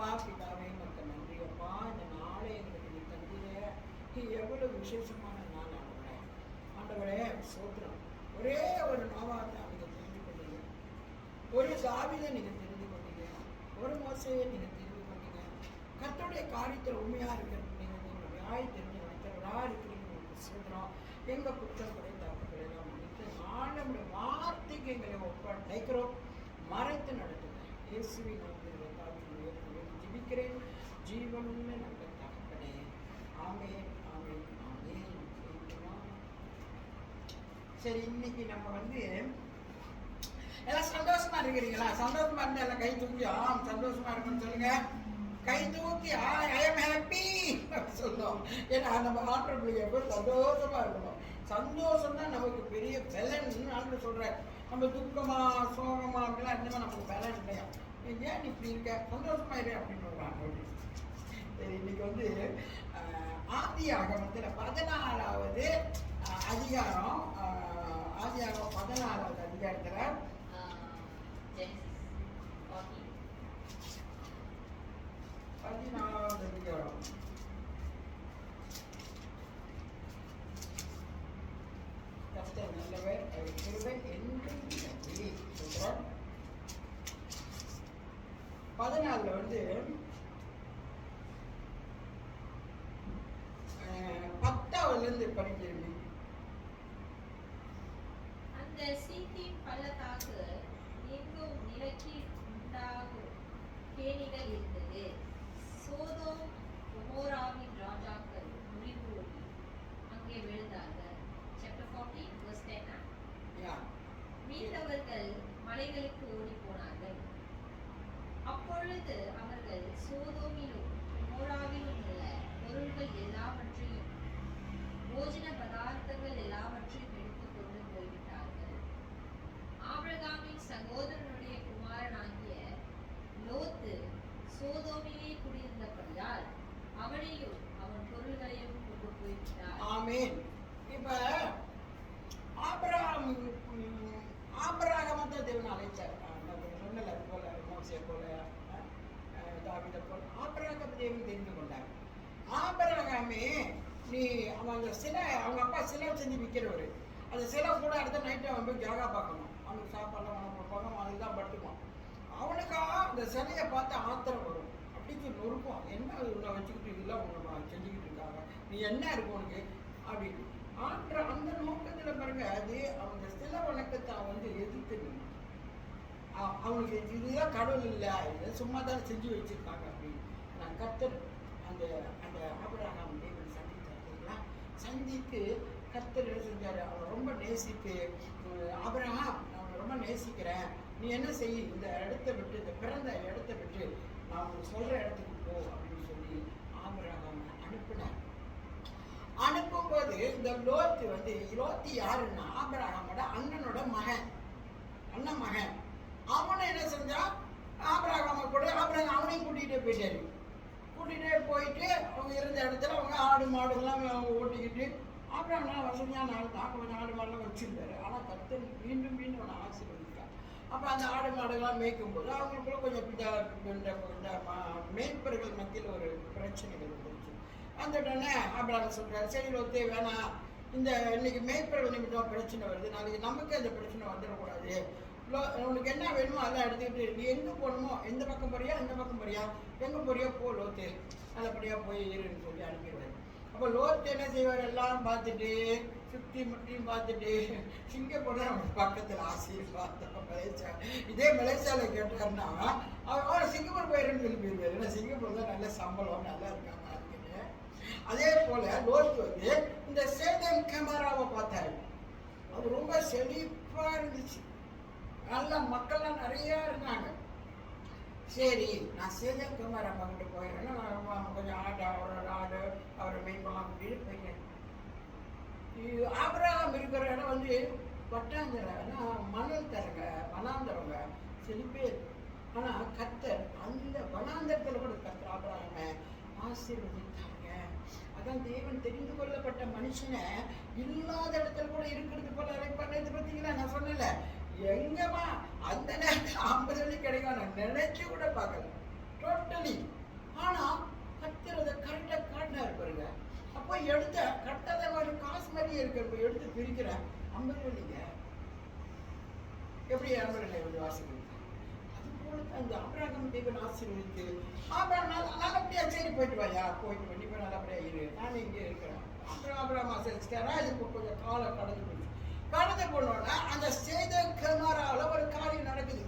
அப்பா பிதாவே மக்கள் நன்றி அப்பா. இந்த நாளை எங்களுக்கு நீ தந்தீங்க. எவ்வளவு விசேஷமான நாள் ஆண்டவரே. ஆண்டவரே சோத்திரம். ஒரே ஒரு நோவாத்தை நீங்க தெரிந்து கொண்டீங்க, ஒரு தாவீதை நீங்க தெரிந்து கொண்டீங்க, ஒரு மோசையை நீங்க தெரிந்து கொண்டீங்க. கர்த்தருடைய காரியத்தில் உண்மையா இருக்கிறது நீங்க நியாயம் தெரிஞ்சு வைத்தவரா இருக்கிறீங்க. உங்களுக்கு சோத்திரம். எங்க குற்றம் குறை தப்புகளை எல்லாம் மன்னித்து நம்முடைய வார்த்தைக்கு எங்களை ஒப்படைக்கிறோம். மறைத்து நடத்துங்க. இயேசுவின் நாமத்தில் ஜெபிக்கிறேன் ஜீவனுள்ள நல்ல தகப்பனே. ஆமென் ஆமென் ஆமென். சரி, இன்னைக்கு நம்ம எல்லாம் சந்தோஷமா இருக்கிறீங்களா? சந்தோஷமா இருந்தா எல்லாம் கை தூக்கி ஆம் சந்தோஷமா இருக்குன்னு சொல்லுங்க. கை தூக்கி ஐ எம் ஹாப்பி சொல்லுவோம். ஏன்னா நம்ம ஆண்டவர் பிள்ளைங்க எப்போ சந்தோஷமா இருக்கணும். சந்தோஷம் தான் நமக்கு பெரிய பலன் ஆண்டு சொல்றாரு. நம்ம துக்கமா சோகமா அப்படிலாம் இருந்தோம்னா நமக்கு பலன் இல்லையா? ஏன் இப்படி இருக்க, சந்தோஷமா இரு அப்படின்னு சொல்றாங்க. சரி, இன்னைக்கு ஆதியாகமத்துல 14வது அதிகாரம், ஆதியாகமம் 14வது அதிகாரத்துல 14வது அதிகாரம் கர்த்தர் நல்லவர், அவர் கிருபை என்றும் உள்ளது சொல்றார். 14ல 10வது இருந்து படிக்கிறீங்க. அந்த சீத்திம் பள்ளத்தாக்கு எங்கும் நிலக்கி உண்டாகும் கேணிகள் இருந்தது. சோதோம் கொமோராவின் ராஜாக்கள் முறிவோடி அங்கே விழுந்தார்கள். Chapter 14 verse 10. மீண்டவர்கள் மலைகளுக்கு ஓடி போனார்கள். அப்பொழுது அவர்கள் சோதோமிலும் கொமோராவிலும் உள்ள பொருள்கள் எல்லாவற்றையும், போஜன பதார்த்தங்கள் எல்லாவற்றையும் எடுத்துக் கொண்டு போய்விட்டார்கள். ஆபிரகாமின் சகோதரனுடைய குமாரனாகிய லோத்து சோதோமிலே குடியிருந்தபடியால் அவனையும் அவன் பொருள்களையும் கொண்டு போய்விட்டார். ஆமென். இப்ப ஆபிரகாமத்தை தேவன் அழைச்சார். சொன்னல அது போல மோசே போல தாவீதை போல ஆபிரகாம் தேவன் தெரிந்து கொண்டார். ஆபிரகாமே நீ அவங்க சிலை, அவங்க அப்பா சிலை செஞ்சு விற்கிறவர். அந்த சிலை கூட அடுத்த நைட்டு அவன் போய் ஜாகா பார்க்கணும். அவனுக்கு சாப்பாடுலாம் அவனை கொடுப்பாங்க, அவனுக்கு தான் படுத்துக்குவான். அவனுக்காக அந்த சிலையை பார்த்து ஆத்திரம் வரும். அப்படின்னு நொறுக்கும். என்ன உன்னை வச்சுக்கிட்டு இதெல்லாம் உன்னை செஞ்சுக்கிட்டு இருக்காங்க, நீ என்ன இருக்கு உனக்கு அப்படின்னு. அந்த நோக்கத்தில் பாருங்க, அது அவங்க சில வணக்கத்தை எதிர்த்து அவனுக்கு இதுதான் கடவுள் இல்லை, இதை சும்மா தான் செஞ்சு வச்சிருக்காங்க அப்படின்னு. நான் கர்த்தர் அந்த அந்த ஆபிரகாம் தேவன் சந்தித்தார். சந்தித்து கர்த்தர் என்ன செஞ்சார், அவனை ரொம்ப நேசித்து, ஆபிரகாம் நான் அவனை ரொம்ப நேசிக்கிறேன், நீ என்ன செய், இந்த இடத்த விட்டு, இந்த பிறந்த இடத்த விட்டு நான் உனக்கு சொல்கிற இடத்துக்கு போ அப்படின்னு சொல்லி ஆபிரகாம் அனுப்பினார். அனுப்பும்போது இந்த லோத்து யாருன்னா ஆபிரகாமோட அண்ணனோட மகன், அண்ணன் மகன். அவனை என்ன செஞ்சான், ஆபிரகாம கூட ஆபிரகாம் அவனையும் கூட்டிகிட்டே போயிட்டாரு. கூட்டிகிட்டே போயிட்டு அவங்க இருந்த இடத்துல அவங்க ஆடு மாடுகள்லாம் ஓட்டிக்கிட்டு, ஆபிரகாம் வசதியான ஆள் தான், கொஞ்சம் ஆடு மாடுலாம் வச்சுருந்தாரு. ஆனால் கர்த்தர் மீண்டும் மீண்டும் அவனை ஆசீர்வதித்தார். அப்போ அந்த ஆடு மாடுகள்லாம் மேய்க்கும்போது அவங்களுக்குள்ள கொஞ்சம் இந்த மேய்ப்பர்கள் மத்தியில் ஒரு பிரச்சனைகள் வந்துருச்சு. அந்த உடனே ஆபிரகாம் சொல்றாரு, சரி லோத்தே வேணாம், இந்த இன்னைக்கு மேய்ப்பர்கள் நிமித்தமாக பிரச்சனை வருது, நாளைக்கு நமக்கு அந்த பிரச்சனை வந்துடக்கூடாது, உனக்கு என்ன வேணுமோ அதெல்லாம் எடுத்துக்கிட்டு நீ எங்கே போகணுமோ, எந்த பக்கம் போறியா இந்த பக்கம் போறியா, எங்கே போறியோ போ லோத்து, நல்லபடியாக போய் இருன்னு சொல்லி அனுப்பிடுவார். அப்போ லோத்து என்ன செய்வார், எல்லாம் பார்த்துட்டு சுற்றி முற்றியும் பார்த்துட்டு சிங்கப்பூர் தான் நம்ம பக்கத்தில் ஆசீர்வாதம் மலேசியா, இதே மலேசியாவில் கேட்டார்னா அவர் சிங்கப்பூர் போயிருன்னு சொல்லி போயிருவார். ஏன்னா சிங்கப்பூர் தான் நல்ல சம்பளம், நல்லா இருக்காங்க அதுக்குன்னு. அதே போல் லோத்து இந்த சேதம் கேமராவை பார்த்தாரு. அது ரொம்ப செழிப்பாக இருந்துச்சு, நல்ல மக்கள்லாம் நிறையா இருந்தாங்க. சரி, நான் சேதம் கேமரா பார்த்துட்டு போயிடுறேன்னா கொஞ்சம் ஆடு, அவரோட ஆடு அவரை மேய்ப்பெல்லாம் கூட்டிகிட்டு போயிட்டேன். ஆபிரகாம் இருக்கிற இடம் வட்டாந்தரை, மணல் தரங்க, வனாந்தரங்க செழிப்பே இருக்கு. ஆனால் கர்த்தர் அந்த வனாந்தரத்தில் கூட கர்த்தர் ஆபிரகாமை ஆசீர்வதித்தாங்க. அதான் தேவன் தெரிந்து கொள்ளப்பட்ட மனுஷனை இல்லாத இடத்துல கூட இருக்கிறது போல பண்ணது. பார்த்தீங்களா, நான் சொன்னல எங்கம்மா அந்த நேரத்தில் 50 வெள்ளி கிடைக்கும் நான் நினைச்சு கூட பார்க்கல. டோட்டலி. ஆனா கர்த்தர் அதை கரெக்டா காட்டினார் பாருங்க. அப்போ எடுத்த கரெக்டாக மாதிரி காசு மாதிரியே இருக்கிறப்ப எடுத்து பிரிக்கிறேன் 50 இல்லைங்க. எப்படி 50 வந்து வாசிக்கிறது? அது போல தான் இந்த ஆபிரகாம் தேவன் ஆசீர்வதித்து நல்லபடியா சரி போயிட்டு வாயா, போயிட்டு பண்ணி போய் நல்லபடியா இரு, நான் இங்கே இருக்கிறேன். அப்புறம் ஆபிரகாம் ஆசீர்வதிச்சிட்டாரா? இது கொஞ்சம் காலம் கடந்து போச்சு. கடந்து போனோன்னா அந்த சேதம் கமாராவில் ஒரு காரியம் நடக்குது.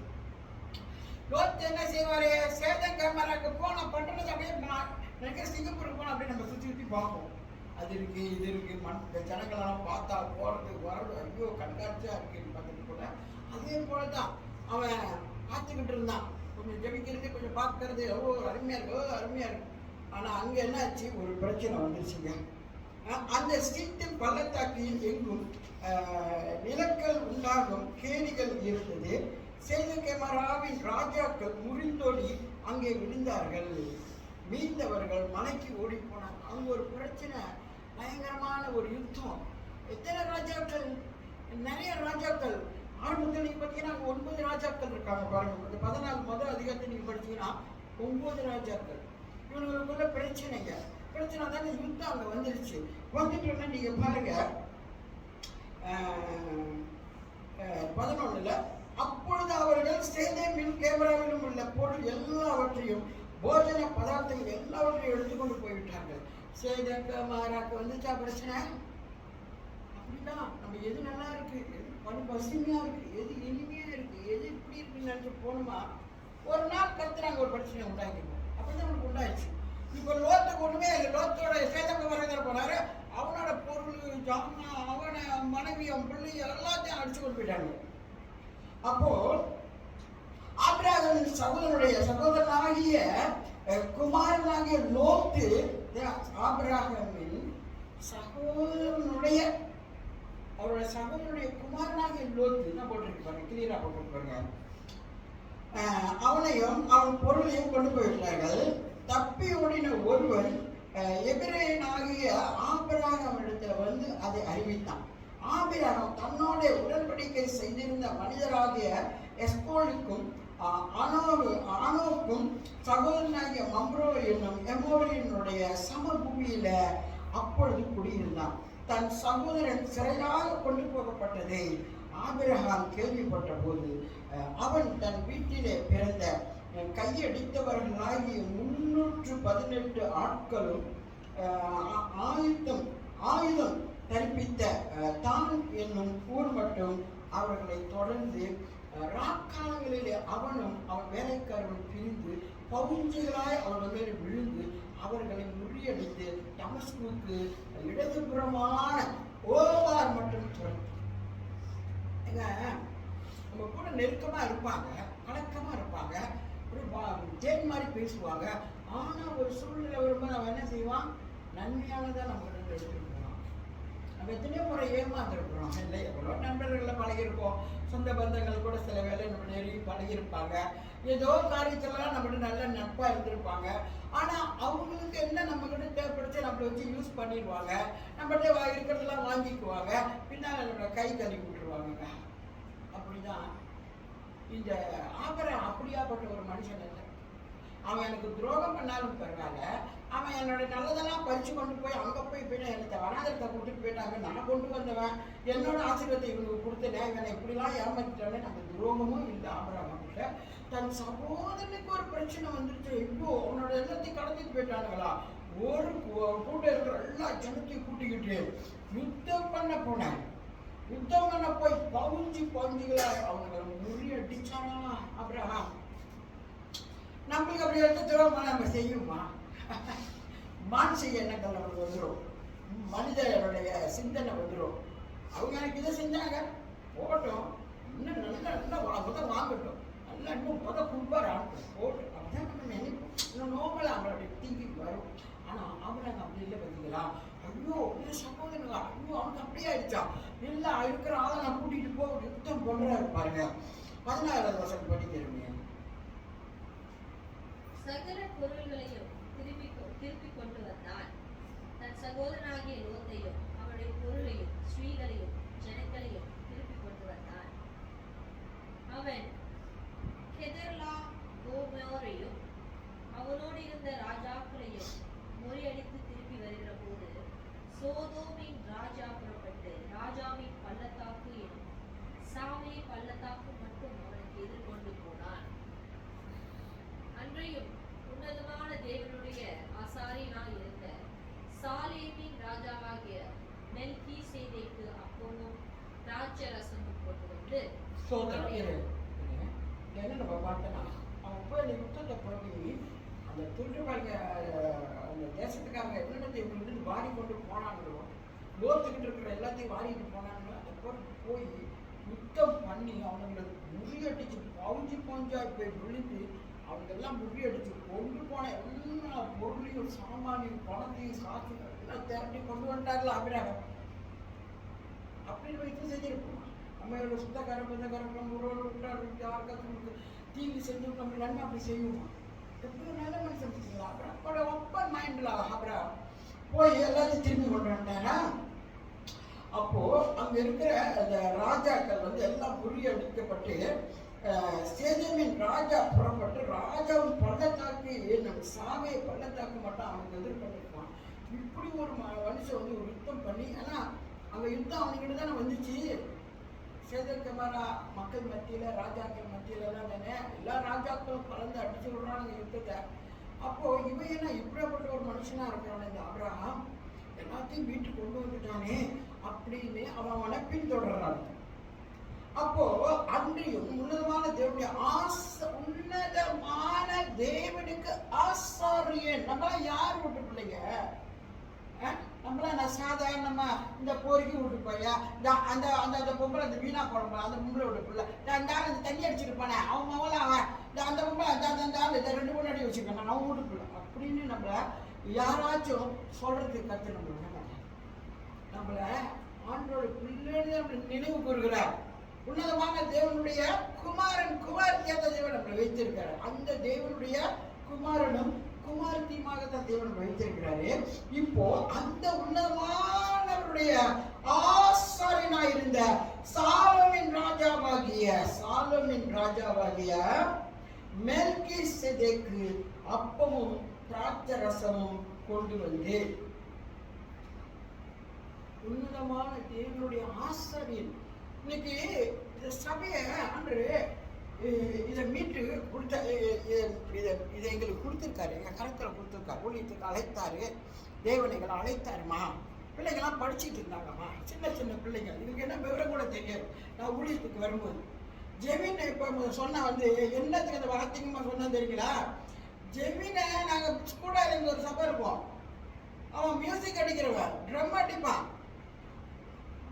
லோத் என்ன செய்வாரு? சேதம் கமாராக்கு போன பண்றது அப்படியே நினைக்கிற சிங்கப்பூருக்கு போன அப்படியே நம்ம சுற்றி சுற்றி பார்ப்போம். அது இருக்கு, இது இருக்கு, இந்த ஜனங்களெல்லாம் பார்த்தா போறது வர்றது ஐயோ கண்காட்சியா இருக்குன்னு பார்த்துட்டு போல. அதே போலதான் அவன் பார்த்துக்கிட்டு இருந்தான். கொஞ்சம் ஜெபிக்கிறது, கொஞ்சம் பார்க்கறது அருமையா இருக்கு, அருமையா இருக்கு. ஆனா அங்க என்னாச்சு? ஒரு பிரச்சனை வந்துருச்சுங்க. அந்த சீட்டின் பள்ளத்தாக்கில் எங்கும் நிலக்கல் உண்டாகும் கேணிகள் இருந்தது. சேதகேமராவின் ராஜாக்கள் முறிந்தோடி அங்கே விழுந்தார்கள். மீண்டவர்கள் மலைக்கு ஓடி போனாங்க. அங்க ஒரு பிரச்சனை, பயங்கரமான ஒரு யுத்தம். எத்தனை ராஜாக்கள்? நிறைய ராஜாக்கள். ஆரம்பத்தில் நீங்க பார்த்தீங்கன்னா 9 ராஜாக்கள் இருக்காங்க பாருங்க. 14 முதல் அதிகாரத்தை நீங்க படிச்சீங்கன்னா 9 ராஜாக்கள். இவங்களுக்குள்ள பிரச்சனைங்க. பிரச்சனை தானே யுத்தம் அங்க வந்துருச்சு. வந்துட்டோன்னா நீங்க பாருங்க 11ல அப்பொழுது அவர்கள் சேதேமிலும் கேமராவிலும் உள்ள பொருள் எல்லாவற்றையும் போஜன பதார்த்தங்கள் எல்லாவற்றையும் எடுத்துக்கொண்டு போய்விட்டார்கள். சேதமாராக்கு வந்துச்சா பிரச்சனை? அப்படிதான் நம்ம எது நல்லா இருக்கு, எது பசுமையா இருக்கு, எது இனிமையா இருக்கு, எது இப்படி இருக்குன்னு நினைச்சு போனோமா ஒரு நாள் கருத்துறாங்க ஒரு பிரச்சனை உண்டாக்கிடுவோம். அப்படிதான் அவனுக்கு உண்டாயிடுச்சு. இப்போ லோத்துக்கு ஒண்ணுமே இல்லை. லோத்தோட சேதமாரா போனாரு. அவனோட பொருள் ஜாமா, அவனை மனைவி, அவன் பிள்ளை எல்லாத்தையும் அடிச்சு கொண்டு போயிட்டாங்க. அப்போ ஆபிரகாமின் சகோதரனாகிய குமாரனாகிய லோத்து ஆபிரகாமின் அவருடைய சகோதரனுடைய குமாரனாகிய லோத்து என்ன போட்டிருக்கு பாருங்க, கிளியரா போட்டு பாருங்க. அவனையும் அவன் பொருளையும் கொண்டு போய்விட்டார்கள். தப்பி ஓடின ஒருவன் எபிரேயனாகிய ஆபிரகாமிடத்துல வந்து அதை அறிவித்தான். ஆபிரகாம் தன்னோட உடன்படிக்கை செய்திருந்த மனிதராகிய எஸ்கோலுக்கும் ஆனோவுக்கும் சகோதரனாகிய மம்ரோ என்னும் எமோரியனுடைய சமபூமியில அப்பொழுது குடியிருந்தான். தன் சகோதரன் சிறையாக கொண்டு போகப்பட்டதை ஆபிரகாம் கேள்விப்பட்ட போது அவன் தன் வீட்டிலே பிறந்த கையடித்தவர்களாகிய 318 ஆட்களும் ஆயுதம் தரிப்பித்த தான் என்னும் ஊர் மட்டும் அவர்களை தொடர்ந்து ராக்காலங்களிலே அவனும் அவன் வேலைக்காரர்கள் பிரிந்து பவுஞ்சுகளாய் அவர்கள் மேல் விழுந்து அவர்களை முறியடித்து தமஸ்குக்கு இடதுபுறமான ஓவார் மட்டும் துரத்து. நம்ம கூட நெருக்கமா இருப்பாங்க, பழக்கமா இருப்பாங்க, ஒரு தேன் மாதிரி பேசுவாங்க. ஆனா ஒரு சூழ்நிலை வரும்போது அவன் என்ன செய்வான்? நன்மையானதான் நம்ம கிட்ட எடுத்துட்டு போவான். நம்ம எத்தனையோ முறை ஏமாந்துருக்கிறோம் இல்லை? எவ்வளோ நண்பர்களில் பழகிருப்போம், சொந்த பந்தங்கள் கூட சில வேலை நம்ம நெருங்கி பழகிருப்பாங்க. ஏதோ காரியத்திலலாம் நம்மகிட்ட நல்ல நட்பா இருந்திருப்பாங்க. ஆனா அவங்களுக்கு என்ன நம்ம கிட்ட தேவைப்படுச்சு நம்மளை வச்சு யூஸ் பண்ணிடுவாங்க. நம்மகிட்ட இருக்கிறதெல்லாம் வாங்கிக்குவாங்க, பின்னால நம்மளை கை கழுவி விட்டுருவாங்க. அப்படிதான் இந்த ஆபிரகாம் அப்படியாப்பட்ட ஒரு மனுஷன் இல்லை. அவன் எனக்கு துரோகம் பண்ணாலும் பரவாயில்ல, அவன் என்னோட நல்லதெல்லாம் பறிச்சு கொண்டு போய் அங்கே போய் எனக்கு வனாதரத்தை கொடுத்துட்டு போயிட்டாங்க. நான் கொண்டு வந்தவன் என்னோட ஆசீர்வாதத்தை இவனுக்கு கொடுத்தேன், இவனை இப்படிலாம் ஏமாற்றிட்டானே. நம்ம துரோகமும் இல்லை ஆபிரகாம் கிட்ட. தன் சகோதரனுக்கு ஒரு பிரச்சனை வந்துருச்சு. ஐயோ அவனோட எல்லாத்தையும் கடத்திட்டு போயிட்டானுங்களா? ஒரு கூட இருக்கிற எல்லா ஜனத்தையும் கூட்டிக்கிட்டு யுத்தம் பண்ண போனேன். யுத்தம் பண்ண போய் பவுஞ்சுகளா அவங்களை முறியடிச்சானா ஆபிரகாம். நம்மளுக்கு அப்படி எடுத்து துரோகமா நம்ம செய்யுமா? மானசீக எண்ணங்கள் நம்மளுக்கு வந்துடும், மனிதனுடைய சிந்தனை வந்துடும். அவங்க எனக்கு இதை செஞ்சாங்க போட்டோம், இன்னும் நல்லா முதல் வாங்கட்டும், நல்லா இன்னும் குடும்பார் ஆகட்டும் போட்டோம், அப்படிதான் நம்ம நினைப்போம். இன்னும் நோம்பல அவங்களுடைய திங்கிங் வரும். ஆனா ஆபிரகாம் அப்படி இல்லை. பார்த்தீங்களா? ஐயோ என் சகோதரனுங்க, ஐயோ அவனுக்கு அப்படியே ஆயிடுச்சா? இல்லை இருக்கிற ஆளை நான் கூட்டிகிட்டு போ யுத்தம் பண்றாரு பாருங்க. 16வது வசனம் படிக்கிறீங்க. சகல பொருள்களையும் திருப்பி கொண்டு வந்தான். தன் சகோதரனாகிய லோத்தையும் அவருடைய பொருளையும் ஸ்ரீகளையும் ஜனங்களையும் திருப்பி கொண்டு வந்தான். அவன் கெதர்லா கோமோரையும் சோதோமின் ராஜா புறப்பட்டு ராஜாவின் பள்ளத்தாக்கு எனும் சாவே பள்ளத்தாக்கு மட்டும் அவனுக்கு எதிர்கொண்டு போனான். அன்றையும் உன்னதமான தேவனுடைய ஆசாரியனாய் இருந்த சாலேமின் ராஜாவாகிய மெல்கிசேதேக்கு அப்பமும் திராட்சரசமும் கொண்டு வந்து என்ன நம்ம பார்த்தோன்னா அவன் போய் அந்த யுத்தத்தை போய் அந்த திருட்டுவாங்க அந்த தேசத்துக்காக என்னென்ன இவங்களுக்கு வாரி கொண்டு போனாங்களோ லோத்துக்கிட்டு இருக்கிற எல்லாத்தையும் வாரிட்டு போனாங்களோ அதை போய் யுத்தம் பண்ணி அவங்களை முறியடிச்சு பவுஞ்சாய் போய் விழுந்து அவங்கெல்லாம் முறியடிச்சு கொண்டு போன எல்லா பொருளையும் சாமானியும் பணத்தையும் காசு எல்லாம் திரட்டி கொண்டு வந்துட்டார்ல அபிராகம் அப்படின்னு வைத்து செஞ்சிருப்போம். நம்ம சுத்தக்கார பந்தக்காரன் யாருக்காச்சும் தீங்கு செஞ்சு நம்ம நன்மை அப்படி செய்வோமா? எப்படி நல்ல மனுஷன் செஞ்சுக்கலாம். அப்புறம் ஓப்பன் மைண்டில் அப்புறம் போய் எல்லாத்தையும் திரும்பி கொண்டு வந்துட்டாங்கன்னா அப்போ அங்க இருக்கிற அந்த ராஜாக்கள் எல்லாம் முறியடிக்கப்பட்டு சேதேமின் ராஜா புறப்பட்டு ராஜாவின் பள்ளத்தாக்கு நம்ம சாவே பள்ளத்தாக்கு மட்டும் அவனுக்கு எதிர்பட்டிருப்பான். இப்படி ஒரு மனுஷன் ஒரு யுத்தம் பண்ணி ஆனா அங்க யுத்தம் அவனுக்கிட்ட தானே வந்துச்சு. சேதக்கமாரா மக்கள் மத்தியில ராஜாக்கள் மத்தியில எல்லாம் தானே எல்லா ராஜாக்களும் கலந்து அடிச்சு விடுறாங்க யுத்தத்தை. அப்போ இவன் என்ன இப்படிப்பட்ட ஒரு மனுஷனா இருக்கிறான் இந்த ஆபிரகாம் எல்லாத்தையும் வீட்டுக்கு கொண்டு வந்துட்டானே அப்படின்னு அவனை பின்தொடர்றான். அப்போ அன்றையும் உன்னதமான தேவனுடைய உன்னதமான தேவனுக்கு ஆசாரியன் நம்ம யார் வீட்டு பிள்ளைங்க? நம்மளாம் நான் சாதாரணமா இந்த பொறுக்கி விட்டு போயா அந்த அந்த அந்த பொம்பளை அந்த வீணா குழம்பு அந்த பொம்பளை விட்டு பிள்ளை அந்த அந்த தண்ணி அடிச்சுட்டு போனேன் அவன் மவளை அவன் அந்த பொம்பளை அந்த இந்த 2 மூணு அடி வச்சுருக்கான் அவன் வீட்டு பிள்ளை அப்படின்னு நம்மள யாராச்சும் சொல்றதுக்கு கற்று நம்மள ஆண்டோட பிள்ளைன்னு நம்ம நினைவு கூறுகிறார். உன்னதமான தேவனுடைய குமாரத்தியாக தேவன் நம்மளை வைத்திருக்காரு. அந்த தேவனுடைய குமாரனும் குமாரத்தியுமாகத்தான் தேவன் வைத்திருக்கிறாரு. இப்போ அந்த உன்னதமானவருடைய ஆசாரியனாயிருந்த சாலோமின் ராஜாவாகிய மெல்கிசேதேக்கு அப்பமும் திராட்சரசமும் கொண்டு வந்து உன்னதமான தேவனுடைய ஆசாரியன் இன்னைக்கு இந்த சபையை அன்று இதை மீட்டு கொடுத்த இதை எங்களுக்கு கொடுத்துருக்காரு, எங்கள் கருத்தில் கொடுத்துருக்காரு. ஊழியத்துக்கு அழைத்தாரு, தேவனைகளை அழைத்தாருமா. பிள்ளைங்கள்லாம் படிச்சுட்டு இருந்தாங்கம்மா, சின்ன சின்ன பிள்ளைங்க. இதுக்கு என்ன விவரம் கூட தெரியாது. நான் ஊழியத்துக்கு வரும்போது ஜெமின் இப்போ சொன்ன என்னத்துக்கு அந்த வார்த்தைக்குமா சொன்னா தெரியுங்களா? ஜெமினை நாங்கள் ஸ்கூலில் எங்கள் ஒரு சபை இருப்போம். அவன் மியூசிக் அடிக்கிறவன், ட்ரம் அடிப்பான்,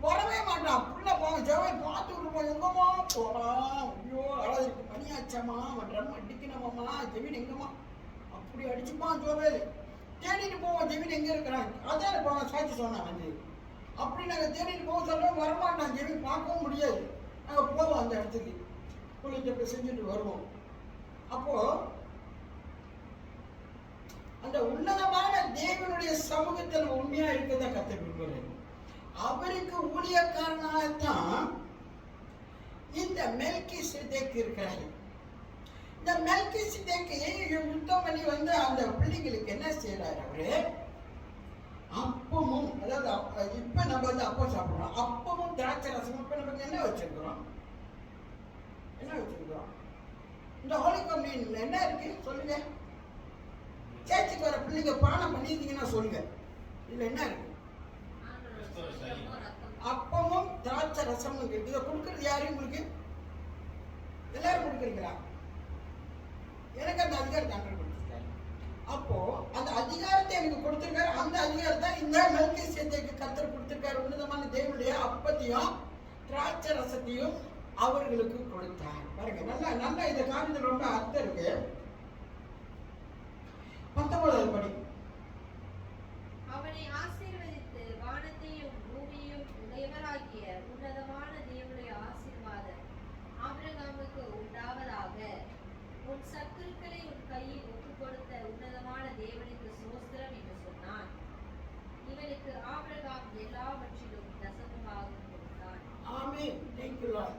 வரவே மாட்டான். புள்ள போங்க ஜெவன் பார்த்து விட்டுருப்போம். எங்கம்மா போகலாம், ஐயோ அழகு பனியாச்சாமா, அவன் ட்ரம் அடிக்கணுமாம்மா, ஜெமீன் எங்கம்மா அப்படி அடிச்சுப்பான். ஜோவேல் தேடிட்டு போவோம், ஜெமீன் எங்கே இருக்கிறான் அதான் போவான் சாட்சி சொன்னான். அப்படி நாங்கள் தேடிட்டு போவோம், சொல்லுவோம் வரமாட்டான். ஜெமீன் பார்க்கவும் முடியாது. நாங்கள் போவோம் அந்த இடத்துக்கு, புள்ளிட்டு செஞ்சுட்டு வருவோம். அப்போ அந்த உன்னதமான தேவனுடைய சமூகத்தில் உண்மையா இருக்கதை கற்றுக்கொள்கிறேன். அவருக்கு ஊழியக்காரனாகத்தான் இந்த மெல்கிசேதேக்கு இருக்கிறாரு. இந்த மெல்கிசேதேக்கு யுத்தம் பண்ணி அந்த பிள்ளைங்களுக்கு என்ன செய்யறாரு? அவரு அப்பமும், அதாவது இப்ப நம்ம அப்பம் சாப்பிடுறோம், அப்பமும் திராட்சை ரசமும். இப்ப நமக்கு என்ன வச்சிருக்கிறோம்? இந்த ஹோலி கம்யூனியன்ல என்ன இருக்கு சொல்லுங்க. சேர்ச்சுக்கு வர பிள்ளைங்க பானம் பண்ணியிருந்தீங்கன்னா சொல்லுங்க, இதுல என்ன இருக்கு? அப்பமும் திராட்சை ரசம். இதை கொடுக்கறது யாரு? உங்களுக்கு எல்லாரும் கொடுக்குறீங்களா? எனக்கு அந்த அதிகாரத்தை அங்கே கொடுத்துருக்காரு. அப்போ அந்த அதிகாரத்தை எனக்கு கொடுத்துருக்காரு. அந்த அதிகாரத்தை இந்த மெல்கிசேதேக்கு கர்த்தர் கொடுத்துருக்காரு. உன்னதமான தேவனுடைய அப்பத்தையும் திராட்சை ரசத்தையும் அவர்களுக்கு கொடுத்தார். பாருங்க, நல்லா இந்த காரியத்தில் ரொம்ப அர்த்தம் இருக்கு. 19வது படி. அவனை ஆசீர்வதித்து வானத்தையும் பூமியையும் உடையவராகிய உன்னதமான தேவனுடைய ஆசீர்வாதம் ஆபிரகாமுக்கு உண்டாவதாக. உன் சத்துருக்களை உன் கையில் ஒப்புக் கொடுத்த உன்னதமான தேவனுக்கு ஸ்தோத்திரம் என்று சொன்னான். இவனுக்கு ஆபிரகாம் எல்லாவற்றிலும் தசமமாக கொடுத்தான். ஆமென். Thank you Lord.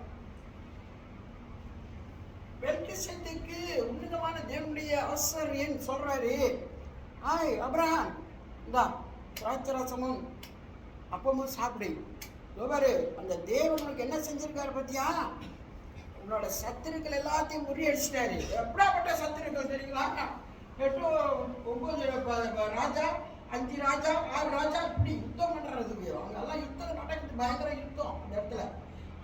மெல்கிசேதேக்கு உன்னதமான தேவனுடைய ஆசாரியன் சொல்றாரு, ஆய் அபிரகாம், இந்தா திராட்சை ரசமும் அப்பமும் சாப்பிடு. பாரு, அந்த தேவன் உனக்கு என்ன செஞ்சிருக்காரு பத்தியா? உன்னோட சத்துருக்கள் எல்லாத்தையும் முறியடிச்சிட்டாரு. எப்படிப்பட்ட சத்துருக்கள் தெரியுங்களா? 8 9 ராஜா, 5 ராஜா, 6 ராஜா இப்படி யுத்தம் பண்றதுக்கு அங்கெல்லாம் யுத்தம் நடக்குது, பயங்கர யுத்தம். அந்த இடத்துல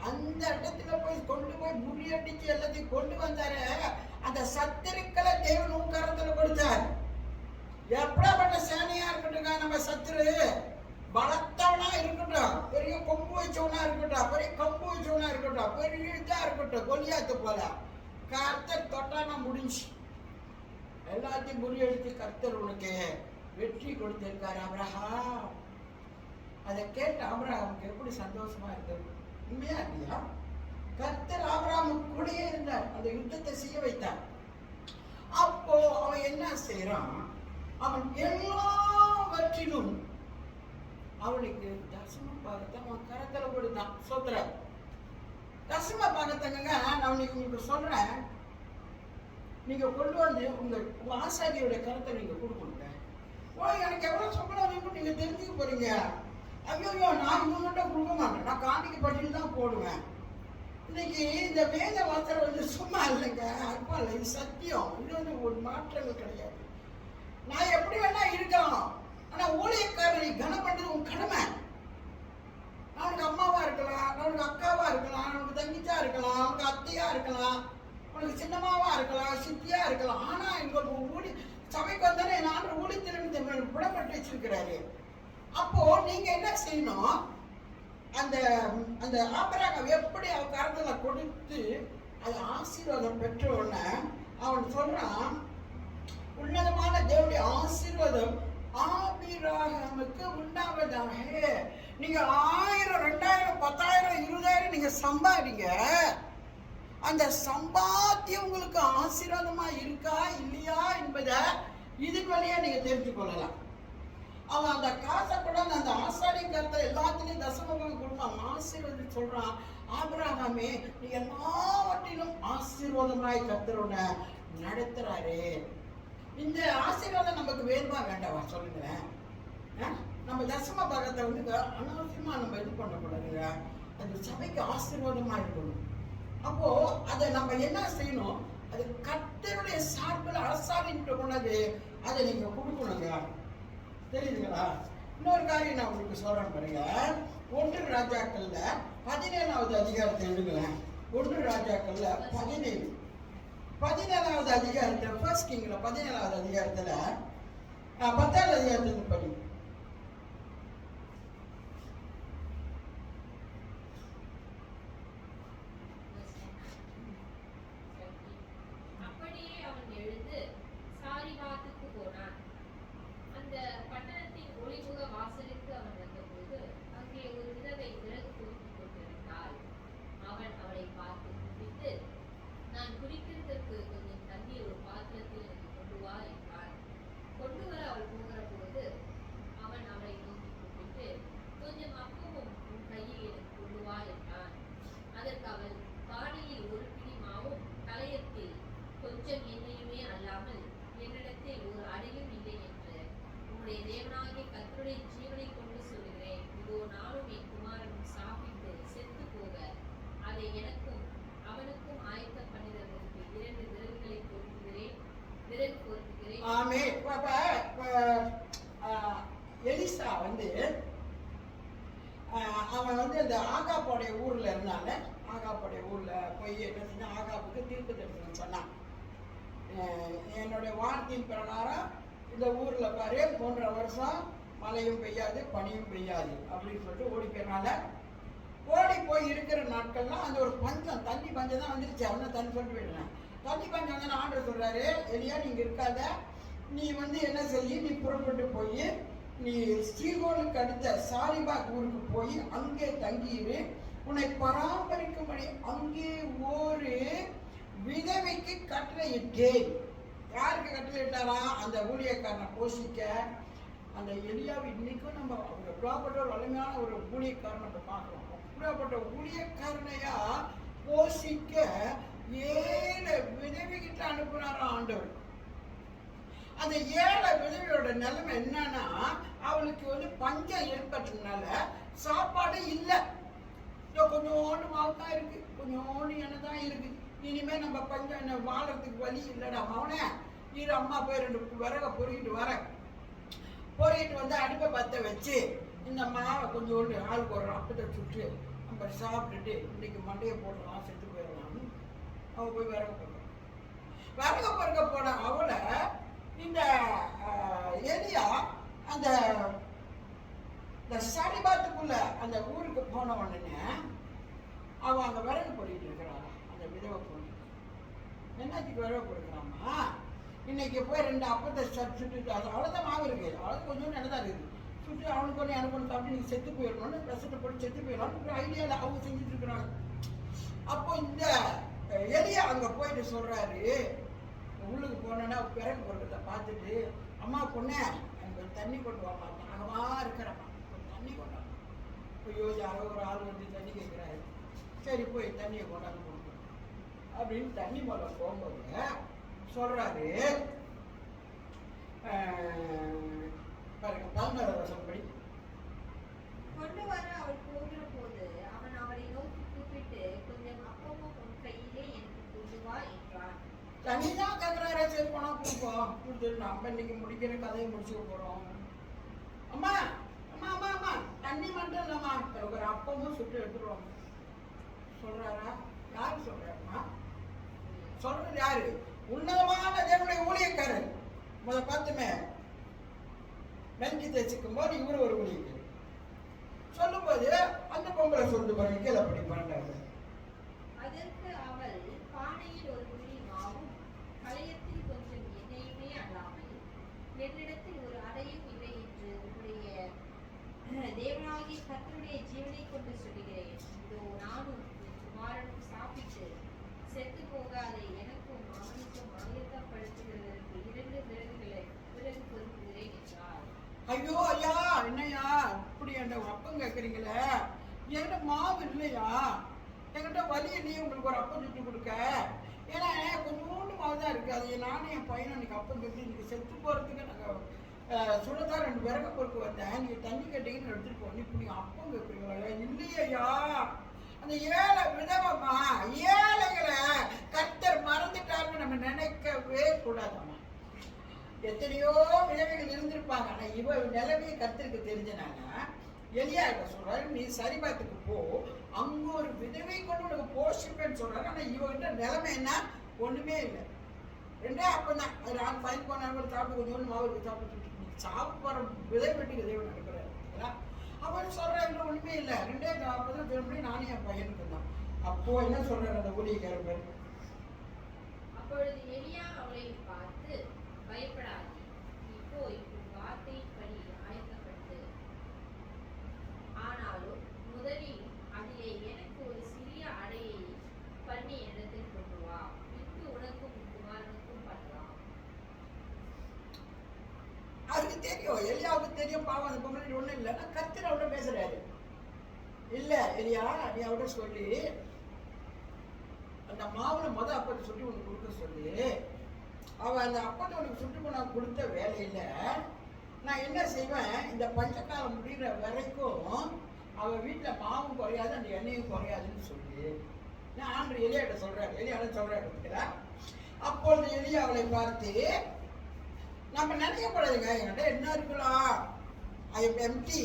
அந்த இடத்துல கொண்டு போய் முறியடிச்சு எல்லாத்தையும் கொண்டு வந்தாரு. அந்த சத்துருக்களை தேவன் உன் கரத்துல கொடுத்தார். எப்படிப்பட்ட சேனையா இருக்கட்டும், நம்ம சத்துரு பலத்தவனா இருக்கட்டும், பெரிய கொம்பு வச்சவனா இருக்கட்டும், பெரிய கம்பு வச்சவனா இருக்கட்டும், பெரிய இதா இருக்கட்டும், கொலியாத்து போல, கர்த்தர் தொட்டானா முடிஞ்சு. எல்லாத்தையும் முறியடித்து கர்த்தர் உனக்கு வெற்றி கொடுத்திருக்காரு ஆபிரகாம். அதை கேட்டு ஆபிரகாமுக்கு எப்படி சந்தோஷமா இருந்தது? உண்மையா இல்லையா? கர்த்தர் ஆபிரகாமுக்கு கூடயே இருந்தார், அந்த யுத்தத்தை செய்ய வைத்தார். அப்போ அவன் என்ன செய்யறான்? அவன் எல்லாவற்றிலும் அவனுக்கு தசம பாகத்தை அவன் கரத்துல கொடுத்தான். சோத்திர தசம பாகத்தங்க நான் உங்களுக்கு சொல்றேன், நீங்க கொண்டு வந்து உங்க ஆசாரியோட கரத்தை நீங்க கொடுக்கணுங்க. எனக்கு எவ்வளவு சம்பளம் வேணும் நீங்க தெரிஞ்சுக்க போறீங்க. ஐயோ, நான் இவங்ககிட்ட கொடுக்க மாட்டேன், நான் காணிக்கை பட்டியல் தான் போடுவேன். இன்னைக்கு இந்த வேத வார்த்தை வந்து சும்மா இல்லைங்க, அப்பா இல்லை, இது சத்தியம். இது வந்து ஒரு மாற்றங்கள் கிடையாது. நான் எப்படி வேணா இருக்கலாம், ஆனா ஊழியக்காரனை கனம் பண்றது உன் கடமை. அவனுக்கு அம்மாவா இருக்கலாம், அவனுக்கு அக்காவா இருக்கலாம், அவனுக்கு தங்கிச்சா இருக்கலாம், அவனுக்கு அத்தையா இருக்கலாம், அவனுக்கு சின்னமாவா இருக்கலாம், சித்தியா இருக்கலாம். ஆனா எங்களுக்கு ஊழி சபைக்கு வந்தானே நான் ஊழியத்திலிருந்து விடப்பட்டு வச்சிருக்கிறாரு. அப்போ நீங்க என்ன செய்யணும்? அந்த அந்த ஆபிரகாம் எப்படி அவன் கரத்துல கொடுத்து அது ஆசீர்வாதம் பெற்ற உடனே அவன் சொல்றான், உன்னதமான தேவனுடைய ஆசீர்வாதம் ஆபிரகாமுக்கு உண்டாவதாக. நீங்க 1000 2000 10,000 20,000 நீங்க சம்பாதிங்க, அந்த சம்பாத்தியம் உங்களுக்கு ஆசீர்வாதமா இருக்கா இல்லையா என்பதை இதன் வழியா நீங்க தெரிஞ்சு கொள்ளலாம். அவன் அந்த காசை கூட அந்த ஆசாரிய கருத்தை எல்லாத்திலையும் தசமபாகம் கொடுப்பான், ஆசீர்வாதம் சொல்றான். ஆபிரகாமே, நீ எல்லாவற்றிலும் ஆசீர்வாதமாய் கர்த்தரோட நடத்துறாரு. இந்த ஆசீர்வாதம் நமக்கு வேணுமா வேண்டாவா சொல்லுங்களேன்? நம்ம தசம பாகத்தை வந்து அனாவசியமா நம்ம இது பண்ணக்கூடாதுங்க. அது சபைக்கு ஆசீர்வாதமா இருக்கணும். அப்போ அதை நம்ம என்ன செய்யணும்? அது கர்த்தருடைய சார்பில் அரசாணிட்டு கொண்டது அதை நீங்க கொடுக்கணுங்க. தெரியுதுங்களா? இன்னொரு காரியம் நான் உங்களுக்கு சொல்றேன் பாருங்க. 1 ராஜாக்கள்ல 17வது அதிகாரத்தை எடுங்களேன். 1 ராஜாக்கள்ல 17வது அதிகாரத்துல, ஃபர்ஸ்ட் கிங்ல 17வது அதிகாரத்துல 10வது அதிகாரத்துக்கு படி. எலிசா வந்து அவன் வந்து அந்த ஆகாப்புடைய ஊர்ல இருந்தால, ஆகாப்புடைய ஊர்ல போய் என்ன செஞ்சா, ஆகாப்புக்கு தீர்ப்பு தரிசனம் சொன்னான். என்னுடைய வார்த்தையின் பிரகாரம் இந்த ஊர்ல பாரு 3 வருஷம் மழையும் பெய்யாது பனியும் பெய்யாது அப்படின்னு சொல்லிட்டு ஓடி போயினால, ஓடி போய் இருக்கிற நாட்கள்லாம் அந்த ஒரு பஞ்சம், தண்ணி பஞ்சம் தான் வந்துருச்சு. அவனை தண்ணி சொல்லிட்டு போயிடுறேன். தண்ணி பஞ்சம் வந்து ஆண்டவர் சொல்றாரு, எலியா நீங்க இருக்காத, நீ வந்து என்ன செய்ய, நீ புறப்பட்டு போய் நீ ஸ்ரீகோனுக்கு அடுத்த சாரிபாக் ஊருக்கு போய் அங்கே தங்கியிரு, உன்னை பராமரிக்கும்படி அங்கே ஒரு விதவைக்கு கட்டளையிட்டேன். யாருக்கு கட்டளையிட்டாரா? அந்த ஊழியக்காரனை போஷிக்க. அந்த எலியாவை இன்னைக்கும் நம்ம அப்படியாப்பட்ட ஒரு வலிமையான ஒரு ஊழியக்காரனை நம்ம பார்க்கிறோம். அப்படியாப்பட்ட ஊழியக்காரனையா போஷிக்க 7 விதவைகிட்ட அனுப்புனாரா ஆண்டவர். அந்த ஏழை விதவையோட நிலைமை என்னன்னா, அவளுக்கு வந்து பஞ்சம் ஏற்பட்டதுனால சாப்பாடு இல்லை. கொஞ்சோண்டு மாவு தான் இருக்கு, கொஞ்சோண்டு எண்ணெய் தான் இருக்கு. இனிமே நம்ம பஞ்சம் என்ன வாழறதுக்கு வழி இல்லைடா மவனே, இரு அம்மா போய் 2 விறக பொறிக்கிட்டு வரேன். பொறிக்கிட்டு வந்து அடுப்பை பற்ற வச்சு இந்த மாவை கொஞ்சோண்டு ஆளுக்கு ஒரு அப்பத்தை சுட்டு நம்ம சாப்பிட்டுட்டு இன்னைக்கு மண்டையை போடலாம், செத்து போயிடலாம்னு அவள் போய் விறக பொறுக்க. விறக பொறுக்க போன அவளை இந்த எலியா அந்த சாரிபாத்துக்குள்ள அந்த ஊருக்கு போன உடனே அவன் அந்த விறகு பொறிக்கிட்டு இருக்கிறாள். அந்த விதவை பொண்ணு என்னாச்சுக்கு விறகு பொறுக்கிறாமா, இன்னைக்கு போய் 2 அப்பத்தை சுட்டுட்டு, அது அவ்வளோதான் மாவு இருக்கு, அவ்வளோ கொஞ்சம் நல்லதாக இருக்குது, சுட்டு அவனுக்கு ஒன்று எனக்கு ஒன்று சாப்பிட்டு நீங்கள் செத்து போயிடணும்னு பிரசத்தை போட்டு செத்து போயிடலாம்னு ஐடியாவில் அவங்க செஞ்சுட்டு இருக்கிறாங்க. அப்போ இந்த எலியா அங்கே போயிட்டு சொல்கிறாரு, உள்ளுக்கு போனோன்னா பிறகு பொருட்களை பார்த்துட்டு, அம்மா பொண்ணே எனக்கு ஒரு தண்ணி கொண்டு வாமா, தாகமாக இருக்கிறப்பா ஒரு தண்ணி கொண்டாங்க. ஐயோ யாரோ ஒரு ஆள் வந்து தண்ணி கேட்குறாரு, சரி போய் தண்ணியை கொண்டாந்து கொடுக்கும் அப்படின்னு தண்ணி மூலம் போகும்போது சொல்கிறாரு. பாருங்க 14வது வசனம் படி. கொண்டு வர அவள் போகிற போது அவன் அவளை நோக்கி கூப்பிட்டு, கொஞ்சம் அப்பமும் உன் கையிலே எனக்கு கொண்டு வா என்றான். தண்ணி தான் கேட்குறாரு, சரி போனால் கொடுப்போம், கொடுத்துட்டு நம்ம இன்னைக்கு முடிக்கிற கதையை முடிச்சுக்க போகிறோம். அம்மா அம்மா அம்மா அம்மா தண்ணி மட்டும் இல்லைம்மா, ஒரு அப்பமும் சுட்டு எடுத்துருவோம் சொல்கிறாரா? யார் சொல்கிறாருமா? சொல்கிறது யாரு? உன்னதமான தேவனுடைய ஊழியக்காரர். பார்த்துமே நன்றி தேய்ச்சிக்கும் போது இவரு ஒரு ஊழியக்காரர் சொல்லும்போது அந்த பொம்பளை சொல்லிட்டு பாருங்க, கீழே படி 12வது. அதற்கு அவள், பானையில் ஒரு துளி மாவும் களையத்தில் கொஞ்சம் எண்ணெயுமே அல்லாமல் என்னிடத்தில் ஒரு அடையும் இல்லை என்று உன்னுடைய தேவனாகிய கர்த்தருடைய ஜீவனை கொண்டு சொல்லுகிறேன். இதோ நானும் என் குமாரனும் சாப்பிட்டு செத்து போகாத எனக்கும் அவனுக்கும் ஆயத்தப்படுத்துகிறதற்கு 2 விறகு பொறுப்புகிறேன் என்றார். ஐயோ ஐயா, என்னையா இப்படி என்ற அப்பம் கேட்குறீங்களே, என்கிட்ட மாவு இல்லையா, என்கிட்ட வழி இல்லையே உங்களுக்கு ஒரு அப்பம் சுட்டு கொடுக்க. ஏன்னா கொஞ்சோண்டு மாவு தான் இருக்குது, அது நானும் என் பையனும் இன்னைக்கு அப்பம் கட்டி இன்னைக்கு செத்து போகிறதுக்கு நாங்கள் சுடத்தான் 2 விறகு பொறுப்பு வந்தேன், நீங்கள் தண்ணி கட்டிங்கன்னு எடுத்துகிட்டு போனீங்க, இப்படி அப்பம் கேட்குறீங்களா? இல்லையா, அந்த ஏழை விதவமா ஏழைகளை கர்த்தர் மறந்துட்டாருன்னு நம்ம நினைக்கவே கூடாதம்மா. எத்தனையோ விதவைகள் இருந்திருப்பாங்க, ஆனால் இவ நிலைமையை கர்த்தருக்கு தெரிஞ்சனால எலியா இப்ப சொல்றாரு, நீ சரிபாத்துக்கு போ, அங்க ஒரு விதவை கொண்டு உனக்கு போஷிப்பேன்னு சொல்றாரு. ஆனா இவங்கிட்ட நிலைமை என்ன? ஒண்ணுமே இல்லை, 2 அப்பந்தான். அது 4 5 போனாலும் சாப்பிட்டு கொஞ்சம் மாவு சாப்பிட்டு சாப்பிட்டு போற விதை வெட்டிக்கு தேவன் நடக்கிறாரு. அவன் சொல்றாங்க ஒண்ணுமே இல்லை, 2 அப்பதான் திரும்பி நானும் என் பையனுக்கு தான். அப்போ என்ன சொல்றாரு அந்த ஊழியக்காரர் பேர்? அப்பொழுது எலியா அவளை பார்த்து, பயப்படாதே, நீ போய் உன் வார்த்தையின்படி ஆயத்தப்பட்டு, ஆனாலும் முதலில் அதிலே எனக்கு ஒரு சிறிய அடையை பண்ணி இடத்தில் கொண்டு வா, பின்பு உனக்கும் உன் குமாரனுக்கும் பண்ணலாம். அதுக்கு தெரியும், எலியாவுக்கு தெரியும், பாவம் அந்த பொம்பளை ஒண்ணும் இல்லைன்னா கர்த்தர் அவட பேசுறாரு. இல்ல எலியா, நீ அவட சொல்லி அந்த மாவுல அப்பத்தை சுட்டி உனக்கு கொடுக்க சொல்லி, அவ அந்த அப்பத்தை உனக்கு சுட்டு பண்ண கொடுத்த வேலையில நான் என்ன செய்வேன், இந்த பஞ்சக்காலம் முடிகிற வரைக்கும் அவ வீட்டுல மாவும் குறையாது அந்த எண்ணெயும் குறையாதுன்னு சொல்லி நான் ஆண்டு எலியாட்ட சொல்றாரு. எலியாட சொல்றாரு. அப்பொழுது எலியா அவளை பார்த்து, நம்ம நினைக்கக்கூடாதுங்க, என்கிட்ட என்ன இருக்கலாம், ஐ எம் எம்டி,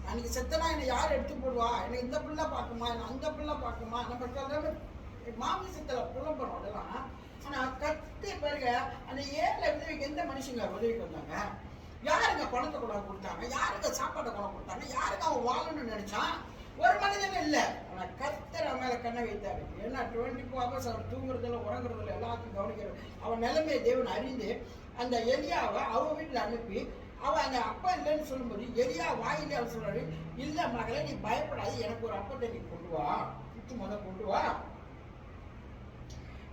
அன்னைக்கு செத்தனா என்னை யார் எடுத்து போடுவா, எனக்கு இந்த பிள்ளை பார்க்குமா, அந்த பிள்ளை பார்க்குமா, நம்ம சொல்ற மாமிசத்தில் புலம்புறோம் அதெல்லாம். ஆனால் கத்து பாருங்க, அந்த ஏழை விதவிக்கு எந்த மனுஷங்க உதவிக்கு வந்தாங்க? யாருங்க பணத்தை கொண்டாந்து கொடுத்தாங்க? யாருங்க சாப்பாட்டை கொண்டு கொடுத்தாங்க? யாருக்கு அவன் வாழணும்னு நினைச்சான்? ஒரு மனிதனும் இல்லை. ஆனால் கர்த்தர் அவன் மேலே கண்ணை வைத்தாரு. ஏன்னா 24 hours அவர் தூங்குறதுல உறங்குறதுல எல்லாத்தையும் கவனிக்கிறது. அவன் நிலைமையை தேவன் அறிந்து அந்த எலியாவை அவன் வீட்டில் அனுப்பி, அவன் அந்த அப்பா இல்லைன்னு சொல்லும்போது எலியா வாயிலே அவர் சொல்றாரு, இல்லை மகளே நீ பயப்படாது, எனக்கு ஒரு அப்பத்தை நீ கொண்டு வா, கொண்டு வா,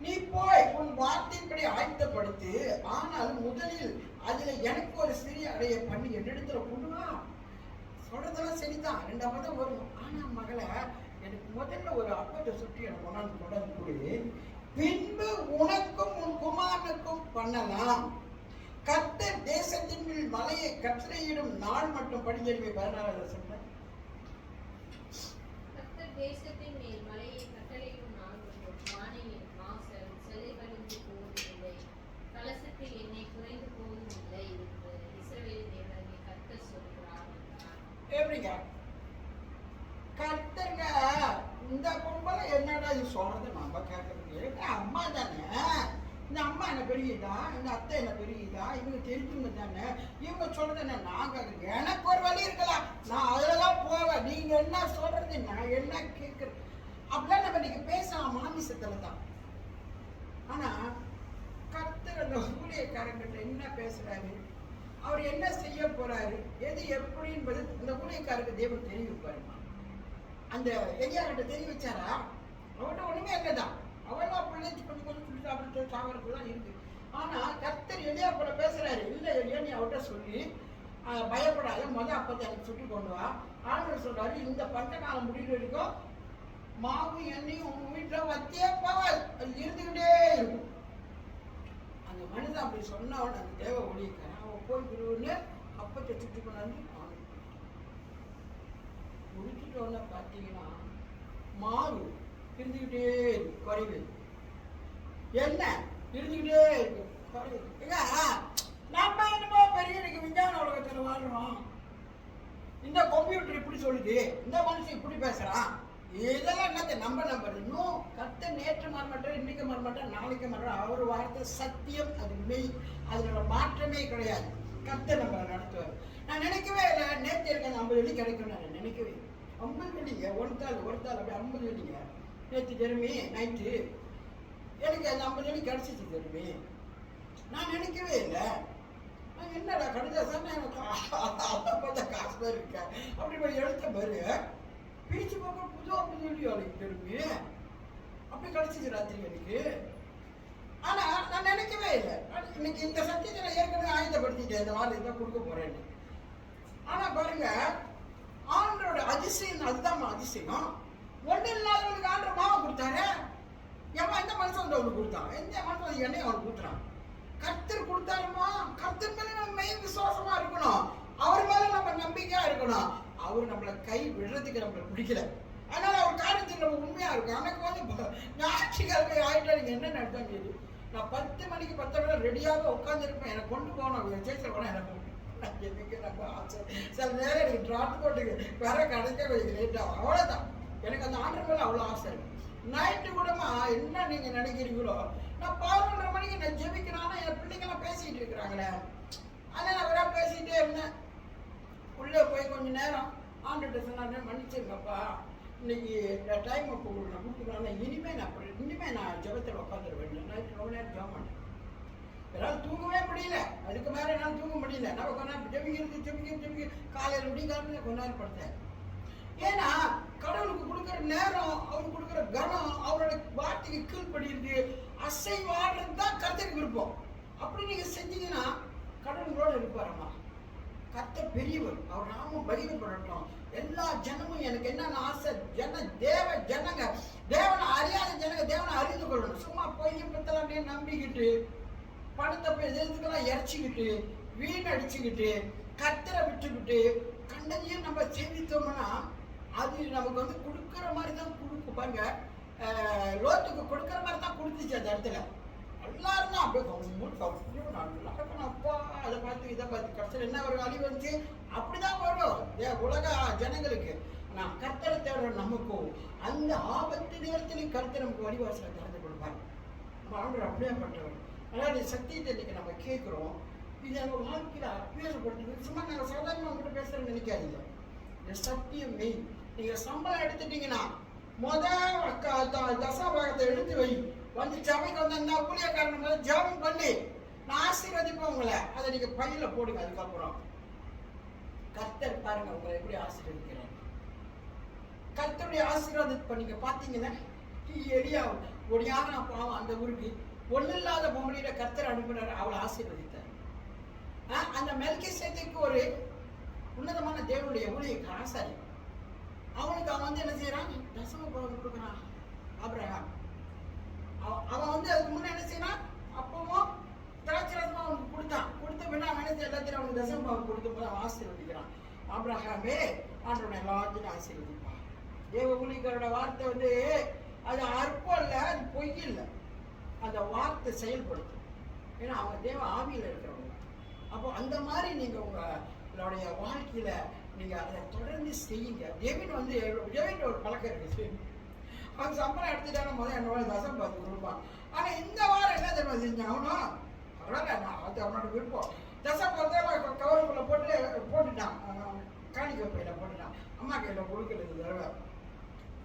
நீ போய் உன் வார்த்தையின்படி ஆயத்தப்படுத்து, ஆனால் முதலில் அதுல எனக்கு ஒரு சிறிய அடைய பண்ணி என்னிடத்துல கொண்டு வா. சொல்றதெல்லாம் சரிதான், 2 அப்பதான் வரும். ஆனா மகளை எனக்கு முதல்ல ஒரு அப்பத்தை சுற்றி எனக்கு கொண்டாந்து கொடு, பின்பு உனக்கும் உன் குமாரனுக்கும் பண்ணலாம், கர்த்தர் தேசத்தின் மேல் மலையை கட்டளையிடும் நாள் மட்டும் படிஞ்செடுமை 16 சொல்றேன். கர்த்தர் தேசத்தின் மேல் மலையை கட்டளையிடும் நாள் மட்டும் வானியின் மாசல் செல்லைகளின்றி போவதில்லை, கலசத்தில் எண்ணெய் குறைந்து போவதில்லை என்று இஸ்ரவேல் தேவனாகிய கர்த்தர் சொல்கிறார் என்றார். எப்படிங்க கர்த்தருங்க இந்த பொம்பளை என்னடா இது சொல்றது நம்ம கேட்கறது? அம்மா தானே, இந்த அம்மா என்ன பெரியதா, இந்த அத்தை என்ன பெரியதா, இவங்க தெரிஞ்சவங்க தானே, இவங்க சொல்றது என்ன நாங்க, எனக்கு ஒரு வழி இருக்கலாம், நான் அதுலதான் போவேன், நீங்க என்ன சொல்றது நான் என்ன கேட்கறது அப்படிலாம் நம்ம இன்னைக்கு பேசலாம் மாமிசத்துல தான். ஆனா கர்த்தர் அந்த ஊழியக்காரங்கிட்ட என்ன பேசுறாரு, அவர் என்ன செய்ய போறாரு, எது எப்படி என்பது அந்த ஊழியக்காரருக்கு தேவன் தெரிவிப்பாருமா. அந்த எலியா கிட்ட தெரிய வச்சாரா? அவர்கிட்ட ஒண்ணுமே இல்லைதான், அவெல்லாம் பிள்ளைச்சு கொஞ்சம் கொஞ்சம் சொல்லி சாப்பிட்டு சாகிறதுலாம் இருக்கு. ஆனா கர்த்தர் எலியா கூட பேசுறாரு, இல்ல எலியா நீ அவர்கிட்ட சொல்லி பயப்படாத, அப்பத்தை எனக்கு சுட்டு கொண்டு வா. ஆண்டவர் சொல்றாரு, இந்த பண்ட காலம் முடிவு வரைக்கும் மாவு எண்ணெயும் உங்க வீட்டுல வத்தியே போவாது, அது இருந்துகிட்டே இருக்கும். அந்த மனிதன் அப்படி சொன்ன உடனே அந்த தேவ ஒழிக்கிறான், அவன் போய் விடுவோன்னு அப்பத்தை சுட்டு கொண்டாந்து முடிச்சுட்டோன்னு பார்த்தீங்கன்னா மாவு இருந்துக்கிட்டே இருக்கு, குறைவு. என்ன இருந்துக்கிட்டே இருக்கு, குறைவு. நம்ம என்னமோ பெரிய விஞ்ஞான உலகத்தில் வாழ்றோம், இந்த கம்ப்யூட்டர் இப்படி சொல்லுது, இந்த மனுஷன் இப்படி பேசுறான், இதெல்லாம் என்னத்தை நம்புறது? இன்னும் கர்த்தர் நேற்று மாறமாட்டார், இன்னைக்கு மாறமாட்டார், நாளைக்கு மாட்டார். அவர் வார்த்தை சத்தியம், அது மெய், அதோட மாற்றமே கிடையாது. கர்த்தர் நம்மளை நடத்துவார். நான் நினைக்கவே இல்லை நேற்று இருக்க 50 வெள்ளி கிடைக்கும், நான் நினைக்கவே 50 வெள்ளிங்க, ஒரு தாள் அப்படி 50 வெள்ளிங்க. நேற்று திரும்பி நைட்டு எனக்கு அந்த 50 வெள்ளி கிடைச்சிச்சு திரும்பி. நான் நினைக்கவே இல்லை, நான் என்னடா கடிதாசன் எனக்கு பார்த்தா காசு தான் இருக்க அப்படி போய் எடுத்த பாரு, பிரிச்சு பார்க்க புது வெள்ளி அவளுக்கு திரும்பி அப்படி கிடைச்சிச்சு ராத்திரி எனக்கு. ஆனா நான் நினைக்கவே இல்லை, இன்னைக்கு இந்த சத்தியத்தை நான் ஏற்கனவே ஆயுதப்படுத்திட்டேன், இந்த வாரம் இதான் கொடுக்க போறேன்னு. ஆனா பாருங்க, ஆண்டரோட அதிசயம் அதுதான் அதிசயம். ஒண்ணு இல்லாதவனுக்கு ஆண்டர் மாவை கொடுத்தாரு, ஏமா இந்த மனுஷன் வந்து அவனுக்கு கொடுத்தான், எந்த மனுஷன் எண்ணெய் அவனுக்கு கொடுத்துறான். கர்த்தர் கொடுத்தாருமா, கர்த்தர் மேல நம்ம மெயின் விசுவாசமா இருக்கணும், அவர் மேல நம்ம நம்பிக்கையா இருக்கணும். அவர் நம்மளை கை விடுறதுக்கு நம்மளை பிடிக்கல, அதனால அவர் காரியத்துக்கு நம்ம உண்மையா இருக்கும். எனக்கு வந்து ஞாயிற்றுக்கிழமை ஆயிட்டா நீங்க என்ன நடத்தாங்க சரி, நான் 10 மணிக்கு 10 ரெடியாக உட்காந்துருப்பேன், எனக்கு கொண்டு போகணும் சேர்ச்சில் போனால் எனக்கு ஆசை. சில நேரம் எனக்கு டிரான்ஸ்போர்ட்டுக்கு வேற கிடைக்க கொஞ்சம் லேட்டாகும், அவ்வளோதான். எனக்கு அந்த ஆர்டர் மேலே அவ்வளோ ஆசை இருக்கு. நைட்டு கூடமா என்ன நீங்க நினைக்கிறீங்களோ, நான் 11:30 மணிக்கு நான் ஜெபிக்கிறானா என் பிள்ளைங்கெல்லாம் பேசிட்டு இருக்கிறாங்களே, அதனால நான் வேற பேசிக்கிட்டே இருந்தேன். உள்ளே போய் கொஞ்சம் நேரம் ஆண்டுகிட்ட சொன்னாரு, மன்னிச்சிருங்கப்பா இன்னைக்கு டைம் அப்போ நான் கொடுத்துக்கிறேன், இனிமே நான் ஜெபத்தில் உட்காந்துருவேன். நைட்டு ரொம்ப நேரம் ஜெபம் பண்ணேன், என்னால் தூங்கவே முடியல, அதுக்கு மேலே என்னால் தூங்க முடியல. நம்ம கொஞ்ச நேரம் ஜெபிக்கிறது காலையில் விடிய காலத்தில் கொஞ்ச நேரம் படுத்தேன். ஏன்னா கடவுளுக்கு கொடுக்குற நேரம், அவருக்கு கொடுக்குற கனம், அவரோட வார்த்தைக்கு கீழ்படுகிறது, அசைவாடுறது தான் கர்த்தருக்கு விருப்பம். அப்படி நீங்க செஞ்சீங்கன்னா கடவுளோட இருப்பாரம்மா. கர்த்தர் பெரியவர், அவர் நாமும் மகிமைப்படட்டும். எல்லா ஜனமும் எனக்கு என்னென்ன ஆசை, ஜனங்க தேவனை அறியாத ஜனங்க தேவனை அறிந்து கொள்ளணும். சும்மா பொய்யும் பித்தலாம் அப்படியே நம்பிக்கிட்டு பணத்தை போய் எதிர்த்துக்கெல்லாம் இறைச்சிக்கிட்டு வீணடிச்சுக்கிட்டு கர்த்தரை விட்டுக்கிட்டு கண்டதையும் நம்ம சேமித்தோம்னா அது நமக்கு வந்து கொடுக்குற மாதிரி தான் கொடுக்கும். பாருங்க, லோத்துக்கு கொடுக்குற மாதிரி தான் கொடுத்துச்சு அந்த இடத்துல. எல்லாரும் தான் அப்படியே நல்லா அப்பா அதை பார்த்து இதை பார்த்து கடைசியில் என்ன ஒரு வழி வந்துச்சு, அப்படிதான் வரும் உலக ஜனங்களுக்கு. நான் கர்த்தரை தேடுற நமக்கும் அந்த ஆபத்து நேரத்திலையும் கர்த்தர் நமக்கு வழிவாசலை திறந்து கொடுப்பாங்க. நம்ம ஆண்டவர் அப்படியே பண்றவர். அதனால இந்த சத்தியத்தை இன்னைக்கு நம்ம கேட்குறோம், இது நம்ம வாழ்க்கையில அபியாசப்படுத்துது. சும்மா நாங்கள் சாதாரணமாக உங்ககிட்ட பேசுறேன்னு நினைக்காதீங்க, இந்த சத்தியம் மெய். நீங்க சம்பளம் எடுத்துட்டீங்கன்னா தசாபாகத்தை எடுத்து வை, வந்து சபைக்கு வந்தா ஊழியக்காரன் மேல ஜாபம் பண்ணி நான் ஆசீர்வதிப்பேன் உங்களை, அதை நீங்க பையில போடுங்க. அதுக்கப்புறம் கர்த்தர் பாருங்க உங்களை எப்படி ஆசீர்வதிக்கிறார். கர்த்தருடைய ஆசீர்வாதத்தை நீங்க பாத்தீங்கன்னா எளியா ஒடியான பாவம் அந்த ஊருக்கு ஒண்ணு இல்லாத பொம்பளையில கர்த்தர் அனுப்பினார், அவளை ஆசீர்வதித்தார். அந்த மெல்கிசேதேக்கு ஒரு உன்னதமான தேவனுடைய ஊழியக்காரன் ஆசாரி, அவனுக்கு அவன் வந்து என்ன செய்யறான், தசம பாகம் கொடுக்குறான். ஆபிரகாம் அவன் வந்து அதுக்கு முன்ன என்ன செய்யறான், அப்பவும் திராட்சை ரசமா அவனுக்கு கொடுத்தான். கொடுத்த சேர்த்து எல்லாத்தையும் அவனுக்கு தசமபாகம் கொடுக்கும் போது ஆசீர்வதிக்கிறான். ஆபிரகாமே ஆண்டவனை எல்லாத்தையும் ஆசீர்வதிப்பான். தேவ ஊழியக்காரோட வார்த்தை வந்து அது அற்பம் இல்லை, அது பொய் இல்லை. அந்த வார்த்தை செயல்படுத்தும். ஏன்னா அவங்க தேவ ஆவியில் இருக்கிறவங்க. அப்போ அந்த மாதிரி நீங்கள் உங்களுடைய வாழ்க்கையில் நீங்கள் அதை தொடர்ந்து செய்யுங்க. டேவிட் வந்து டேவிட் ஒரு பழக்கம் இருக்குது. அவன் சம்பளம் எடுத்துட்டான முதல் என்னோட தசம் பார்த்து கொடுப்பான். ஆனால் இந்த வாரம் என்ன தெரியுமா செஞ்சான்? அவனும் பரவாயில்ல, நான் அது அவனோட விருப்பம். தசம் பார்த்து கவருக்குள்ளே போட்டுட்டான், காணிக்கை பையில போட்டுட்டான். அம்மா கையில் கொடுக்கல இந்த தடவை.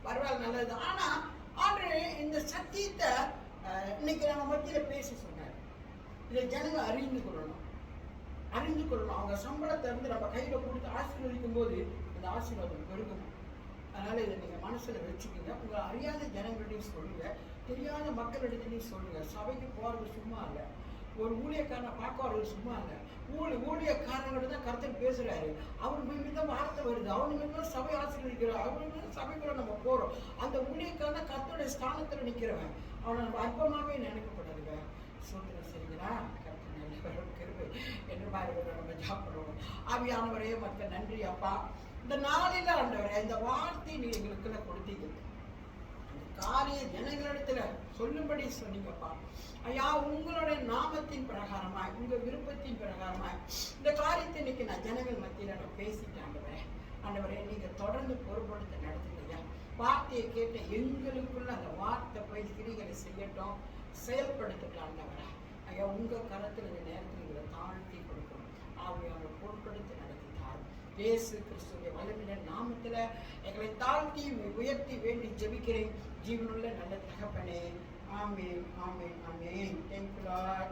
பரவாயில்ல, நல்லது. ஆனால் ஆண்டு இந்த சத்தியத்தை இன்னைக்கு நம்ம மத்தியில் பேச சொன்னார். இதை ஜனங்க அறிந்து கொள்ளணும். அவங்க சம்பளத்தை இருந்து நம்ம கையில் கொடுத்து ஆசீர்வதிக்கும் போது அந்த ஆசீர்வாதம் பெருகும். அதனால இதை நீங்கள் மனசில் வச்சுக்கோங்க. உங்களை அறியாத ஜனங்கள்டையும் சொல்லுங்க, தெரியாத மக்களிடத்துலையும் சொல்லுங்க. சபைக்கு போகிறது சும்மா இல்லை, ஒரு ஊழியக்காரனை பார்க்க வர்றது சும்மா இல்லை. ஊழியக்காரங்கிட்ட தான் கர்த்தர் பேசுறாரு. அவர் மீது வார்த்தை வருது, அவனு மீது சபை ஆசீர்வதிக்கிறார், அவனு மீது சபைக்குள்ள நம்ம போறோம். அந்த ஊழியக்காரன கர்த்தருடைய ஸ்தானத்துல நிக்கிறவன், அவனை நம்ம அற்பமாவே நினைக்கக்கூடாதுங்க. சோதனை சரிங்களா? என்று மாதிரி நம்ம சாப்பிடுவோம். ஆவியானவரே மக்கள் நன்றி அப்பா. இந்த நாளில் ஆண்டவரே இந்த வார்த்தை நீ எங்களுக்கு கொடுத்தீங்க. அந்த காரிய ஜனங்களிடத்துல சொல்லும்படி சொன்னீங்கப்பா. ஐயா, உங்களுடைய நாமத்தின் பிரகாரமாய், உங்க விருப்பத்தின் பிரகாரமாய் இந்த காரியத்தை இன்னைக்கு நான் ஜனங்கள் மத்தியில நான் பேசிட்டேன். ஆண்டவரே நீங்க தொடர்ந்து பொறுப்படுத்த நடத்துங்க. வார்த்தையை கேட்ட எங்களுக்குள்ள அந்த வார்த்தை போய் கிரிகளை செய்யட்டும், செயல்படுத்தட்டும். ஆண்டவரே ஐயா, உங்க கரத்தில் இந்த நேரத்தில் எங்களை தாழ்த்தி கொடுக்கணும். ஆவியானவரை பொறுப்படுத்தி நடத்தினார். இயேசு கிறிஸ்துவின் வல்லமையுள்ள நாமத்துல எங்களை தாழ்த்தி உயர்த்தி வேண்டி ஜெபிக்கிறேன். ஜீவனுள்ள நல்ல தகப்பனே. ஆமென், ஆமென், ஆமென். Thank you, Lord.